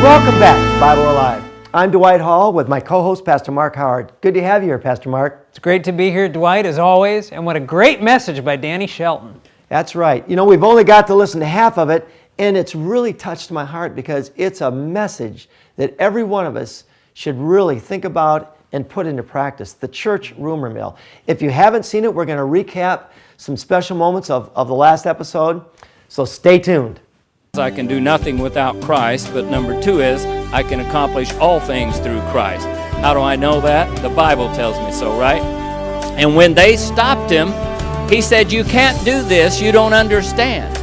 Welcome back to Bible Alive. I'm Dwight Hall with my co-host, Pastor Mark Howard. Good to have you here, Pastor Mark. It's great to be here, Dwight, as always, and what a great message by Danny Shelton. That's right. You know, we've only got to listen to half of it, and it's really touched my heart because it's a message that every one of us should really think about and put into practice, the church rumor mill. If you haven't seen it, we're going to recap some special moments of the last episode, so stay tuned. I can do nothing without Christ, but number two is I can accomplish all things through Christ. How do I know that? The Bible tells me so, right? And when they stopped him, he said, "You can't do this, you don't understand."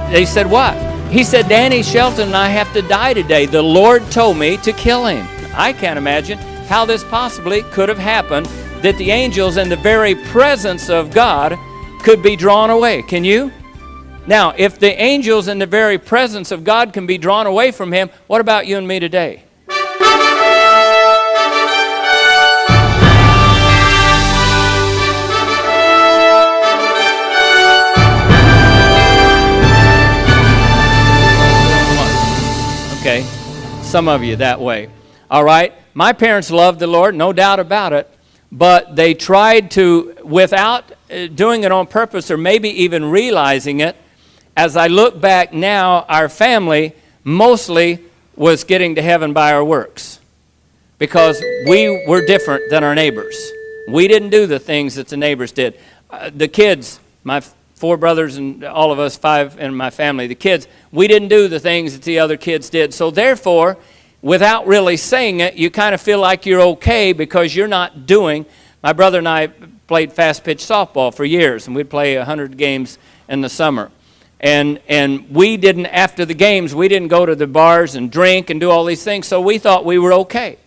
They said, "What?" He said, "Danny Shelton and I have to die today. The Lord told me to kill him." I can't imagine how this possibly could have happened, that the angels in the very presence of God could be drawn away. Can you? Now, if the angels in the very presence of God can be drawn away from him, what about you and me today? Okay, some of you that way. All right, my parents loved the Lord, no doubt about it, but they tried to, without doing it on purpose or maybe even realizing it. As I look back now, our family mostly was getting to heaven by our works because we were different than our neighbors. We didn't do the things that the neighbors did. The kids, my four brothers and all of us five in my family, the kids, we didn't do the things that the other kids did. So therefore, without really saying it, you kind of feel like you're okay because you're not doing. My brother and I played fast pitch softball for years, and we'd play 100 games in the summer. And we didn't, after the games, we didn't go to the bars and drink and do all these things, so we thought we were okay.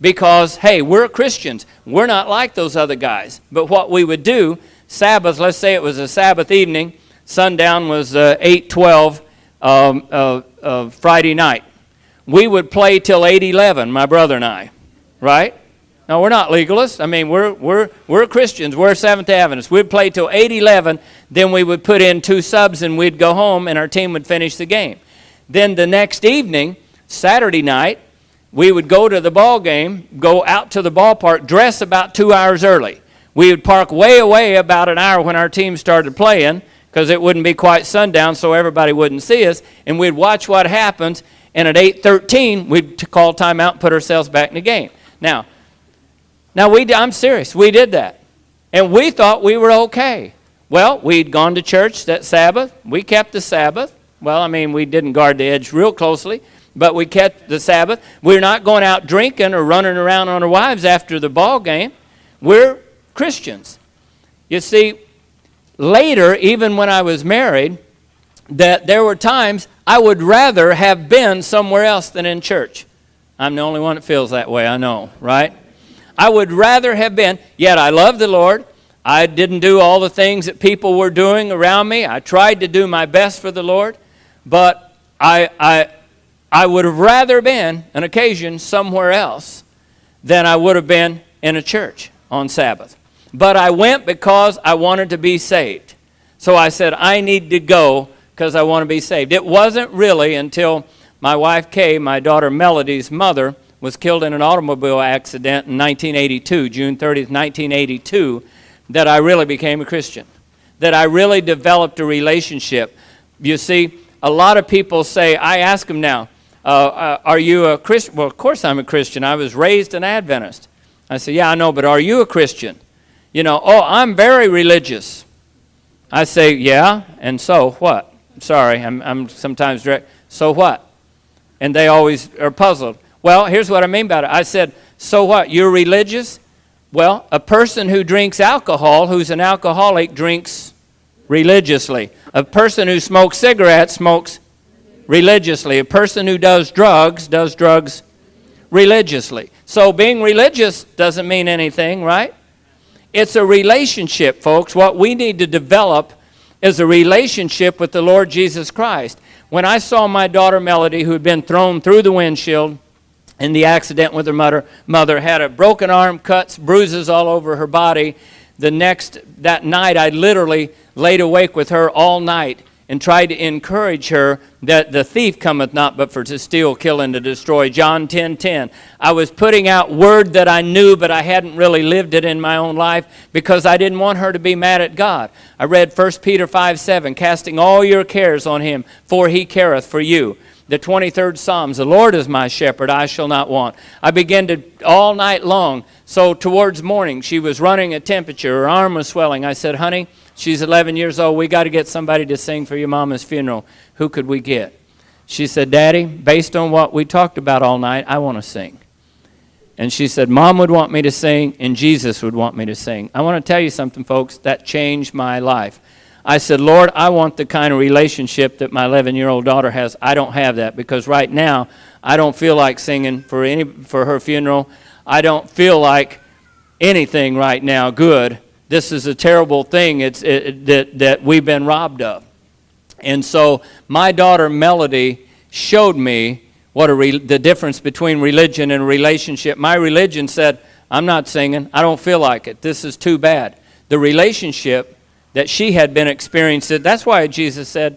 Because, hey, we're Christians. We're not like those other guys. But what we would do, Sabbath, let's say it was a Sabbath evening, sundown was 8:12 Friday night. We would play till 8:11, my brother and I, right? Now, we're not legalists. I mean, we're Christians. We're Seventh-day Adventists. We'd play till 8:11, then we would put in 2 subs and we'd go home and our team would finish the game. Then the next evening, Saturday night, we would go to the ball game, go out to the ballpark, dress about 2 hours early. We would park way away about an hour when our team started playing because it wouldn't be quite sundown so everybody wouldn't see us, and we'd watch what happens, and at 8:13, we'd call timeout and put ourselves back in the game. Now, I'm serious. We did that. And we thought we were okay. Well, we'd gone to church that Sabbath. We kept the Sabbath. Well, I mean, we didn't guard the edge real closely, but we kept the Sabbath. We're not going out drinking or running around on our wives after the ball game. We're Christians. You see, later, even when I was married, that there were times I would rather have been somewhere else than in church. I'm the only one that feels that way, I know, right? I would rather have been, yet I love the Lord. I didn't do all the things that people were doing around me. I tried to do my best for the Lord, but I would have rather been an occasion somewhere else than I would have been in a church on Sabbath. But I went because I wanted to be saved. So I said, I need to go because I want to be saved. It wasn't really until my wife Kay, my daughter Melody's mother, was killed in an automobile accident in 1982, June 30th, 1982, that I really became a Christian, that I really developed a relationship. You see, a lot of people say, I ask them now, are you a Christian? Well, of course I'm a Christian. I was raised an Adventist. I say, yeah, I know, but are you a Christian? You know, oh, I'm very religious. I say, yeah, and so what? Sorry, I'm sometimes direct. So what? And they always are puzzled. Well, here's what I mean by it. I said, so what, you're religious? Well, a person who drinks alcohol, who's an alcoholic, drinks religiously. A person who smokes cigarettes smokes religiously. A person who does drugs religiously. So being religious doesn't mean anything, right? It's a relationship, folks. What we need to develop is a relationship with the Lord Jesus Christ. When I saw my daughter Melody, who had been thrown through the windshield, in the accident with her mother, had a broken arm, cuts, bruises all over her body. That night, I literally laid awake with her all night and tried to encourage her that the thief cometh not but for to steal, kill, and to destroy. John 10:10. I was putting out word that I knew, but I hadn't really lived it in my own life because I didn't want her to be mad at God. I read 1 Peter 5:7, casting all your cares on him, for he careth for you. The 23rd Psalms, the Lord is my shepherd, I shall not want. I began to, all night long, so towards morning, she was running a temperature, her arm was swelling. I said, honey, she's 11 years old, we got to get somebody to sing for your mama's funeral. Who could we get? She said, Daddy, based on what we talked about all night, I want to sing. And she said, Mom would want me to sing, and Jesus would want me to sing. I want to tell you something, folks, that changed my life. I said, Lord, I want the kind of relationship that my 11-year-old daughter has. I don't have that because right now I don't feel like singing for her funeral. I don't feel like anything right now good. This is a terrible thing that we've been robbed of. And so my daughter Melody showed me what the difference between religion and relationship. My religion said, I'm not singing. I don't feel like it. This is too bad. The relationship that she had been experiencing. That's why Jesus said,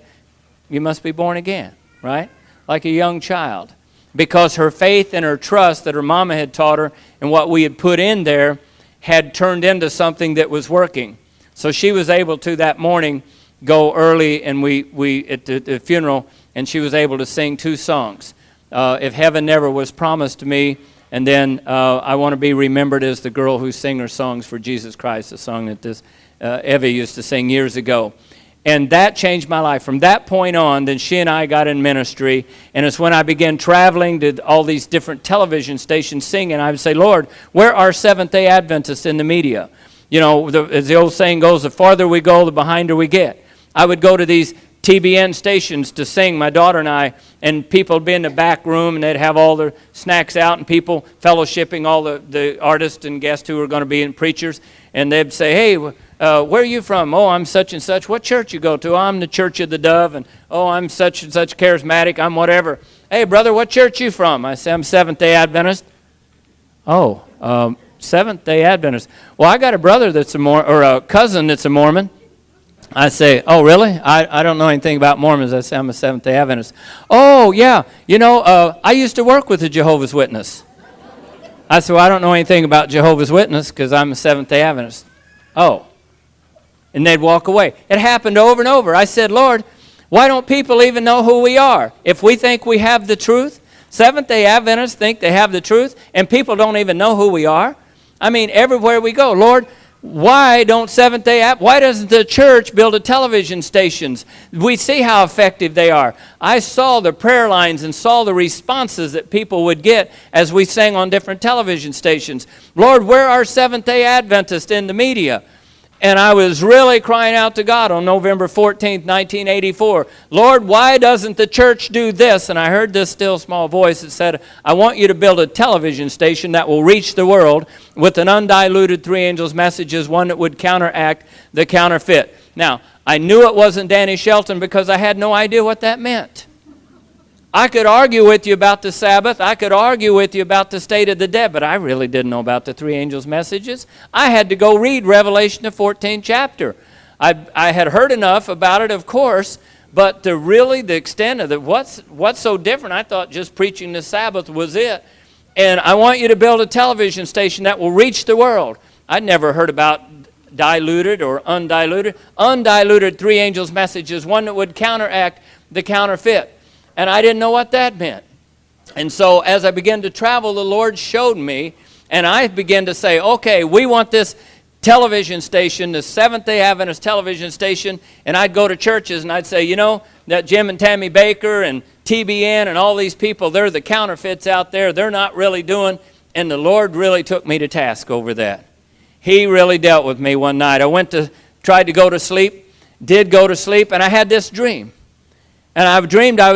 you must be born again, right? Like a young child. Because her faith and her trust that her mama had taught her and what we had put in there had turned into something that was working. So she was able to that morning go early and we at the funeral, and she was able to sing 2 songs. If Heaven Never Was Promised to Me, and then I Want to Be Remembered as the Girl Who Sing Her Songs for Jesus Christ, a song that this Evie used to sing years ago. And that changed my life. From that point on, then she and I got in ministry, and it's when I began traveling to all these different television stations singing. I would say, Lord, where are Seventh-day Adventists in the media? You know, as the old saying goes, the farther we go, the behinder we get. I would go to these TBN stations to sing, my daughter and I, and people would be in the back room, and they'd have all their snacks out, and people fellowshipping all the artists and guests who were going to be in preachers, and they'd say, hey, where are you from? Oh, I'm such and such. What church you go to? Oh, I'm the Church of the Dove, and oh, I'm such and such charismatic. I'm whatever. Hey, brother, what church you from? I say, I'm Seventh-day Adventist. Oh, Seventh-day Adventist. Well, I got a brother that's a cousin that's a Mormon. I say, oh, really? I don't know anything about Mormons. I say, I'm a Seventh-day Adventist. Oh, yeah. You know, I used to work with a Jehovah's Witness. I said, well, I don't know anything about Jehovah's Witness because I'm a Seventh-day Adventist. Oh. And they'd walk away. It happened over and over. I said, Lord, why don't people even know who we are? If we think we have the truth, Seventh-day Adventists think they have the truth, and people don't even know who we are. I mean, everywhere we go, Lord, why doesn't the church build a television stations? We see how effective they are. I saw the prayer lines and saw the responses that people would get as we sang on different television stations. Lord, where are Seventh-day Adventists in the media? And I was really crying out to God on November 14th, 1984. Lord, why doesn't the church do this? And I heard this still small voice that said, I want you to build a television station that will reach the world with an undiluted 3 angels messages, one that would counteract the counterfeit. Now, I knew it wasn't Danny Shelton because I had no idea what that meant. I could argue with you about the Sabbath. I could argue with you about the state of the dead, but I really didn't know about the 3 angels' messages. I had to go read Revelation, the 14th chapter. I had heard enough about it, of course, but the extent of what's so different, I thought just preaching the Sabbath was it. And I want you to build a television station that will reach the world. I'd never heard about diluted or undiluted. Undiluted 3 angels' messages, one that would counteract the counterfeit. And I didn't know what that meant. And so as I began to travel, the Lord showed me, and I began to say, okay, we want this television station, the Seventh-day Adventist television station, and I'd go to churches and I'd say, you know, that Jim and Tammy Baker and TBN and all these people, they're the counterfeits out there. They're not really doing, and the Lord really took me to task over that. He really dealt with me one night. I tried to go to sleep, did go to sleep, and I had this dream. And I dreamed I was